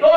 2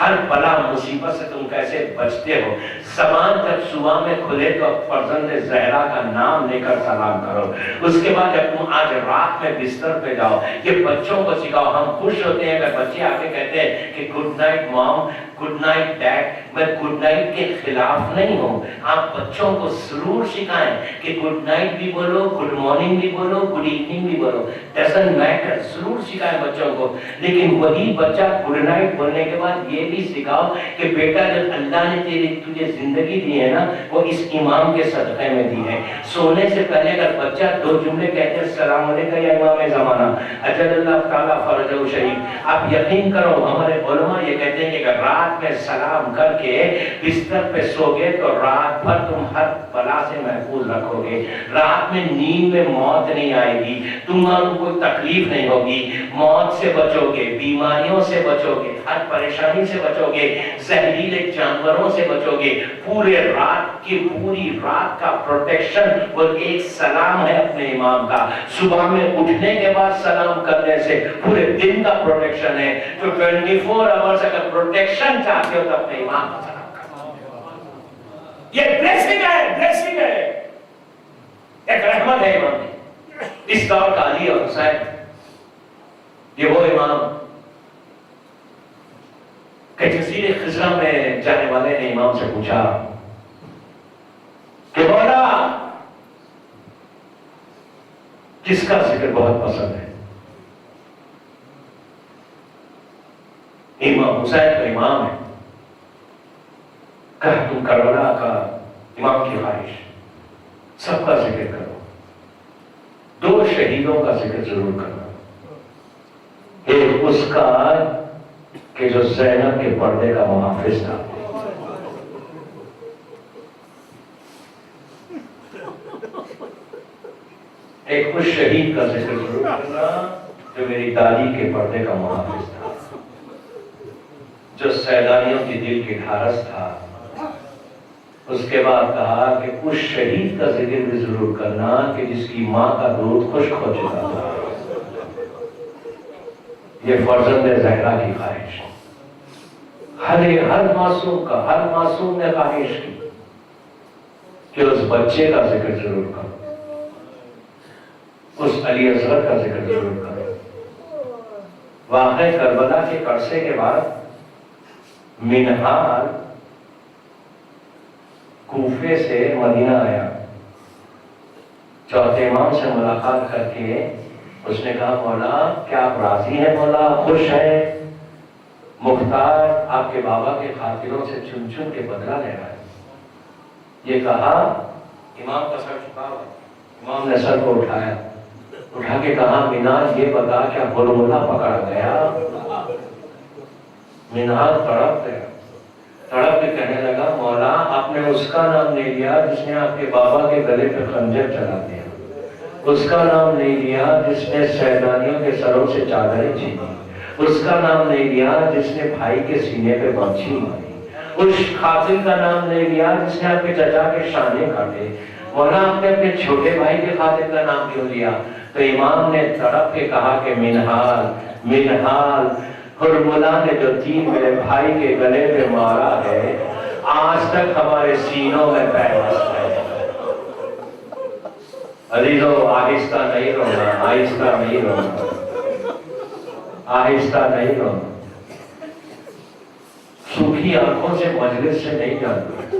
ہر بلا مصیبت سے تم کیسے بچتے ہو. زبان جب صبح میں کھلے تو فرزند زہرا کا نام لے کر سلام کرو. اس کے بعد جب تم آج رات میں بستر پہ جاؤ یہ بچوں کو سکھاؤ. ہم خوش ہوتے ہیں اگر بچے آ کے کہتے ہیں کہ گڈ نائٹ مام, گڈ نائٹ ڈیڈ. میں گڈ نائٹ کے خلاف نہیں ہوں. آپ بچوں کو ضرور سکھائیں کہ گڈ نائٹ بھی بولو, گڈ مارننگ بھی بولو, گڈ ایوننگ بھی بولو. ڈزنٹ میٹر, ضرور سکھائیں بچوں کو. لیکن وہی بچہ گڈ نائٹ بولنے کے بعد یہ بھی سکھاؤ کہ بیٹا جب اللہ نے تجھے زندگی دی ہے نا وہ اس امام کے صدقے میں دی ہے. سونے سے پہلے اگر بچہ 2 جملے کہتے ہیں السلام علیکم یا امام زمانہ اجل اللہ تعالیٰ فرجہ شریف, آپ یقین کرو ہمارے علماء یہ کہتے ہیں کہ اگر رات میں سلام کر کے بستر پہ سو گے تو رات بھر تم ہر بلا سے محفوظ رکھو گے. رات میں نیند میں موت نہیں آئے گی, تمہارا کوئی تکلیف نہیں ہوگی, موت سے بچو گے, بیماریوں سے بچو گے, ہر پریشانی سے بچو گے, زہریلے جانوروں سے بچو گے. پورے رات کی پوری رات کا پروٹیکشن وہ ایک سلام ہے اپنے امام کا. صبح میں اٹھنے کے بعد سلام کرنے سے پورے دن کا پروٹیکشن ہے. تو 24 آورز اگر پروٹیکشن چاہتے ہو تو اپنے امام کا سلام کرو. یہ بلیسنگ ہے, بلیسنگ ہے, ایک رحمت ہے امام کی. اس دور کا علی اور حسین یہ وہ امام کہ جزیرے خضرہ میں جانے والے نے امام سے پوچھا کہ مولا کس کا ذکر بہت پسند ہے؟ امام حسین تو امام ہے. کہا تم کربلا کا امام کی خواہش, سب کا ذکر کرو, 2 شہیدوں کا ذکر ضرور کرنا. ایک اس کا کہ جو زینب کے پردے کا محافظ تھا, ایک اس شہید کا ذکر ضرور کرنا جو میری دادی کے پردے کا محافظ تھا, جو سیلانیوں کی دل کی ڈھارس تھا. اس کے بعد کہا کہ اس شہید کا ذکر بھی ضرور کرنا کہ جس کی ماں کا دودھ خشک ہو چکا تھا. یہ فرزند زہرا کی خواہش, ہر معصوم نے خواہش کی کہ اس بچے کا ذکر ضرور کرو, اس علی اصغر کا ذکر ضرور کرو. واقعہ کربلا کے عرصے کے بعد منہال کوفے سے مدینہ آیا. چوتھے امام سے ملاقات کر کے اس نے کہا مولا کیا آپ راضی ہیں, مولا خوش ہیں؟ مختار آپ کے بابا کے قاتلوں سے چن چن کے بدلہ لے رہا ہے. یہ کہا, امام کا سر جھکا ہوا. امام نے سر کو اٹھایا, اٹھا کے کہا منال یہ بتا کیا ہرملہ پکڑا گیا؟ منال تڑپ گیا, تڑپ کے کہنے لگا مولا آپ نے اس کا نام نہیں لیا جس نے آپ کے بابا کے گلے پہ خنجر چلا دیا, اس کا نام نہیں لیا جس نے سیلانیوں کے سروں سے چادریں چھینی, اس کا نام نہیں لیا جس نے بھائی کے سینے پہ بچھی ماری, اس قاتل کا نام نہیں لیا جس نے آپ کے چچا کے شانے کاٹے. مولا آپ نے اپنے چھوٹے بھائی کے قاتل کا نام کیوں لیا؟ تو امام نے تڑپ کے کہا کہ منہال منہال ہرملہ نے جو تین میرے بھائی کے گلے پہ مارا ہے آج تک ہمارے سینوں میں پیوست ہے. عزیزو آہستہ نہیں رونا, آہستہ نہیں رونا, آہستہ نہیں رونا. سوکھی آنکھوں سے مجلس سے نہیں جانا.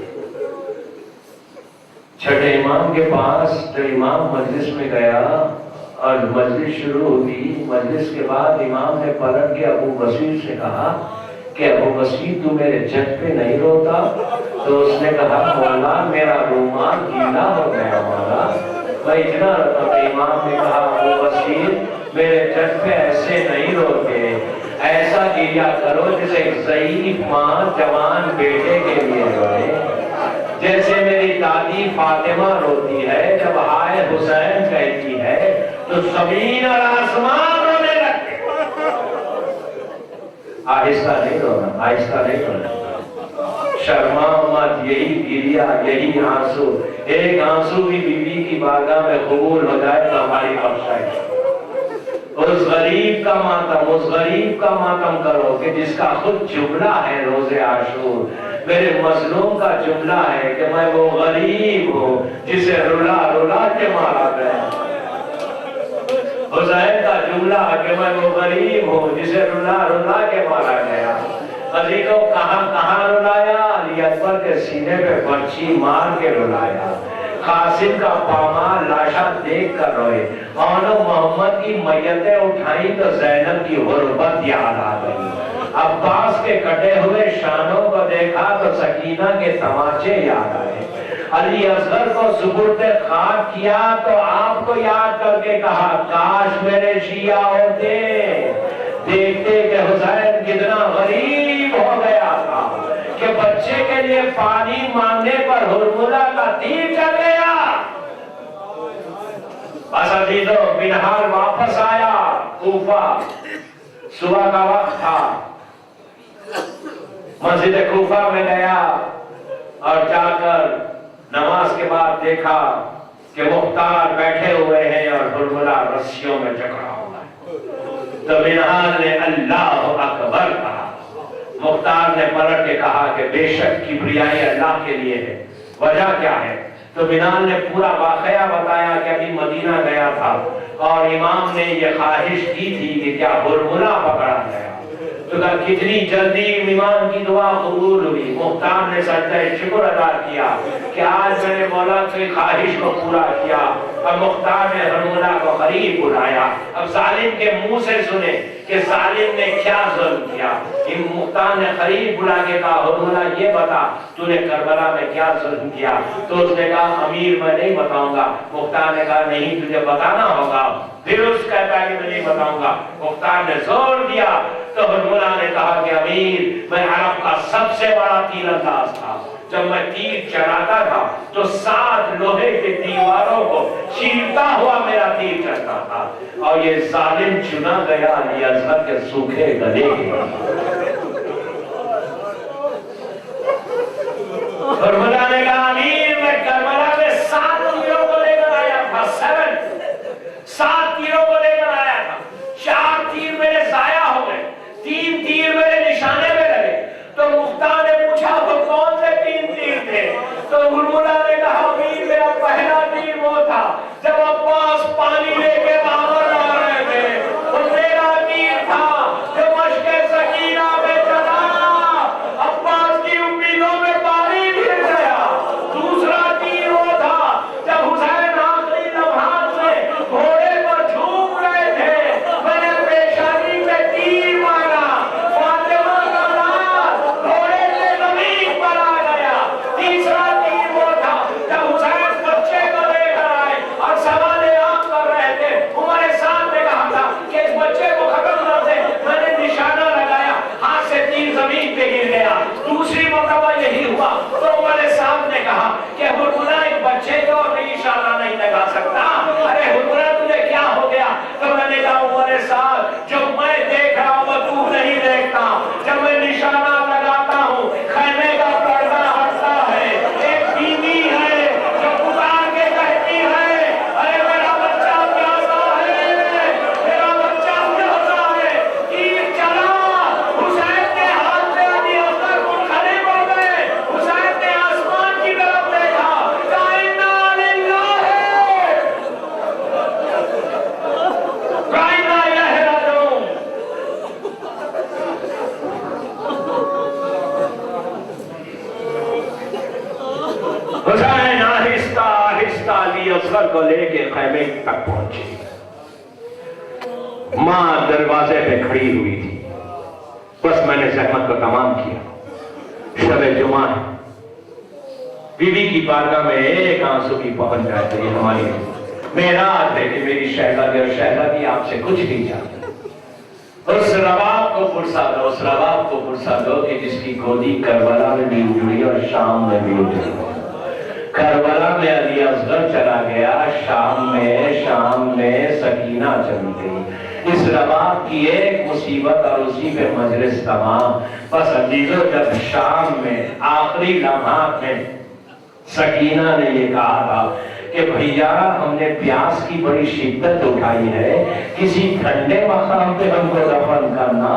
چھٹے امام کے پاس جو امام مجلس میں گیا اور مجلس شروع ہوئی, مجلس کے بعد امام نے پلٹ کے ابو بصیر سے کہا کہ ابو بصیر تو میرے جد پہ نہیں روتا؟ تو اس نے کہا مولا میرا رومال گیلا ہو گیا مولا, میں اتنا روتا. کہ امام نے کہا ابو بصیر میرے جد پہ ایسے نہیں روتے, ایسا گریا کرو جیسے ایک ضعیف ماں جوان بیٹے کے لیے روئے, جیسے میری دادی فاطمہ روتی ہے جب ہائے حسین کہتی ہے تو زمین اور آسمان رونے لگتے. آہستہ نہیں رونا, آہستہ نہیں رونا. شرما مت, یہی گریا یہی آنسو, ایک آنسو بھی بیوی کی بارگاہ میں قبول ہو جائے تو ہماری بخشائش. اس غریب کا ماتم کرو کہ جس کا خود جملہ ہے روز عاشور. میرے مظلوم کا جملہ ہے کہ میں وہ غریب ہوں جسے رلا رلا کے مارا گیا. حسین کا جملہ کہ میں وہ غریب ہوں جسے رلا رلا کے مارا گیا. عزیزوں کہاں رلایا؟ علی اکبر کے سینے پہ برچھی مار کے رلایا. قاسم کا پامال لاشا دیکھ کر روئے. اور محمد کی میتیں اٹھائیں تو زینب کی غربت یاد آ گئی. عباس کے کٹے ہوئے شانوں کو دیکھا تو سکینہ کے تماچے یاد آئے. علی اصغر کو سپرد خاک کیا تو آپ کو یاد کر کے کہا کاش میرے شیعہ ہوتے. دیکھتے کہ حسین کتنا غریب ہو گیا تھا کہ بچے کے لیے پانی مانگنے پر ہرملہ کا تیر چل گیا. بس عزیزو منہال واپس آیا کوفہ. صبح کا وقت تھا. مسجد کوفہ میں گیا اور جا کر نماز کے بعد دیکھا کہ مختار بیٹھے ہوئے ہیں اور ہرملہ رسیوں میں جکڑا ہوا ہے. تو منہال نے اللہ اکبر کہا. مختار نے پلٹ کے کہا کہ بے شک کبریائی اللہ کے لیے ہے. وجہ کیا ہے؟ تو منہال نے پورا واقعہ بتایا کہ ابھی مدینہ گیا تھا اور امام نے یہ خواہش کی تھی کہ کیا ہرملہ پکڑا گیا. تو کہا کتنی جلدی امام کی دعا قبول ہوئی. مختار نے سجدہ شکر ادا کیا کہ آج میں نے مولا کی خواہش کو پورا کیا. اور مختار نے ہرملہ کو قریب بلایا. اب ظالم کے منہ سے سنے کہ ظالم نے کیا ظلم کیا. مختار نے قریب بلا کے کہا ہرملہ یہ بتا تو نے کربلا میں کیا ظلم کیا. تو اس نے کہا امیر میں نہیں بتاؤں گا. مختار نے کہا نہیں تجھے بتانا ہوگا. پھر اس کہتا ہے کہ میں نہیں بتاؤں گا. مختار نے زور دیا تو ہرملہ نے کہا کہ امیر میں عرب کا سب سے بڑا تیر انداز تھا. جب میں تیر چلاتا تھا تو 7 لوہے کے دیواروں کو چیرتا ہوا میرا تیر چلتا تھا. اور یہ ظالم چنا گیا علی اصغر کے سوکھے گلے کے. ہرملہ نے کہا امیر میں کربلا میں 7 تیروں کو لے کر آیا تھا. 7 تیروں کو لے کر آیا تھا. 4 تیر میرے ضائع ہو گئے. 3 تیر میرے نشانے میں لگے. تو مختار نے پوچھا وہ کون سے 3 تیر تھے؟ تو ہرملہ نے کہا امیر میرا پہلا تیر وہ تھا جب عباس پانی لے کے باہر آ رہے تھے. وہ میرا تیر تھا جو مشق سکینہ میں چلا. عباس کی امیدوں میں پانی گر گیا. دوسرا تیر وہ تھا جب حسین آخری لمحات میں گھوڑے پر جھوم رہے تھے. میں نے پیشانی میں تیر مارا. فاطمہ کا لال گھوڑے سے زمین پر آ گیا. تیسرا تیر وہ تھا جب حسین بچے کو لے کر آئے اور سوال عام کر رہے تھے. عمر صاحب نے کہا تھا کہ اس بچے کو ختم کر دے. میں نے نشانہ لگایا ہاتھ سے تیر زمین پہ گر گیا. دوسری مرتبہ یہی ہوا تو عمر صاحب نے کہا کہ ہرملہ ایک بچے کو نشانہ نہیں لگا سکتا. ارے ہرملہ تجھے کیا ہو گیا؟ تو میں نے کہا عمر صاحب جو میں دیکھ رہا ہوں وہ تو نہیں دیکھتا. جب میں نشانہ لگاتا ہوں خیمے کا پردہ ہٹتا ہے. ایک بیوی ہے جو پکار کے کہتی ہے ارے میرا بچہ پیاسا ہے, میرا بچہ پیاسا ہے. تیر چلا. حسین کے ہاتھ میں علی اصغر منقلب ہو گئے. حسین نے آسمان کی طرف دیکھا. کائنا للہ کائنا یہرجون. حسین آہستہ آہستہ علی اصغر کو لے کے خیمے تک پہنچے. ماں دروازے پہ کھڑی ہوئی تھی. بس میں نے زحمت کو تمام کیا. شب جمعہ ہے. بیوی کی بارگاہ میں ایک آنسو بھی پہنچ جائے تو یہ ہماری معراج ہے کہ میری شہزادی اور شہزادی آپ سے کچھ نہیں چاہتے. اس رباب کو پرسا دو, اس رباب کو پرسا دو کہ جس کی گودی کربلا میں بھی اجڑی اور شام میں بھی اجڑی. کربلا میں علی اصغر چلا گیا, شام میں سکینہ چلی گئی. اس رباب کی ایک مصیبت اور اسی پہ مجلس تمام. بس عزیزو جب شام میں آخری لمحات میں سکینہ نے یہ کہا تھا کہ بھیا ہم نے پیاس کی بڑی شدت اٹھائی ہے، کسی ٹھنڈے مقام پہ ہم کو دفن کرنا،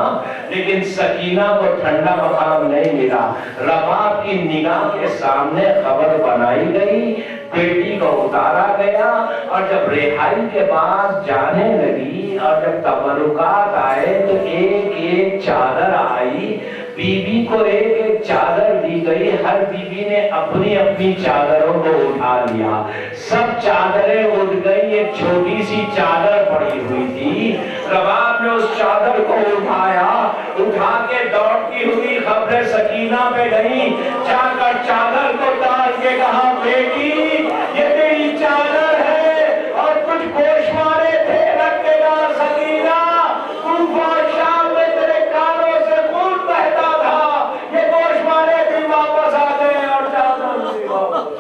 لیکن سکینہ کو ٹھنڈا مقام نہیں ملا۔ رباب کی نگاہ کے سامنے خبر بنائی گئی، بیٹی کو اتارا گیا، اور جب رہائی کے بعد جانے لگی اور جب تبرکات آئے تو ایک ایک چادر آئی، بی بی کو ایک ایک چادر دی گئی، ہر بی بی نے اپنی اپنی چادروں کو اٹھا لیا، سب چادریں اٹھ گئی، ایک چھوٹی سی چادر پڑی ہوئی تھی۔ رباب نے اس چادر کو اٹھایا، اٹھا کے دوڑتی ہوئی خبر سکینہ پہ گئی، جا کر چادر کو ڈال کے کہا بیٹی یہ تیری چادر ہے اور کچھ گوشت مارے تھے رکھے گا سکینہ، کوفہ شام میں تیرے کانوں سے خون بہتا تھا، یہ گوشت مارے بھی واپس آ گئے اور چادر بھی واپس۔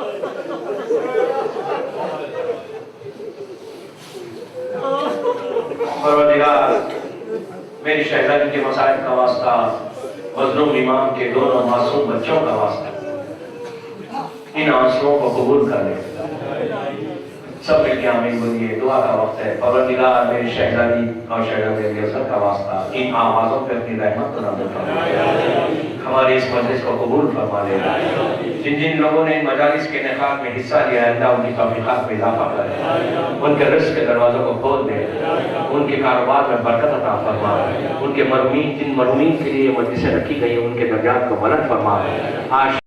پروردگار میری شہزادی کے مصائب کا واسطہ، مظلوم امام کے دونوں معصوم بچوں کا واسطہ، ان آنسوؤں کو قبول کر لے۔ سب مل کے آمین بولیے، دعا کا وقت ہے۔ پروردگار میری شہزادی اور شہزادے الیاصر کا واسطہ، ان آوازوں پہ اپنی رحمت کو نازل فرما دے، ہماری اس مجلس کو قبول فرما دے۔ جن جن لوگوں نے ان مجالس کے انعقاد میں حصہ لیا ہے، اللہ ان کی توفیقات میں اضافہ کرے، ان کے رزق کے دروازوں کو کھول دے، ان کے کاروبار میں برکت عطا فرما، ان کے مرحومین جن مرحومین کے لیے یہ مجلسیں رکھی گئی ہیں ان کے درجات کو بلند فرما۔ آج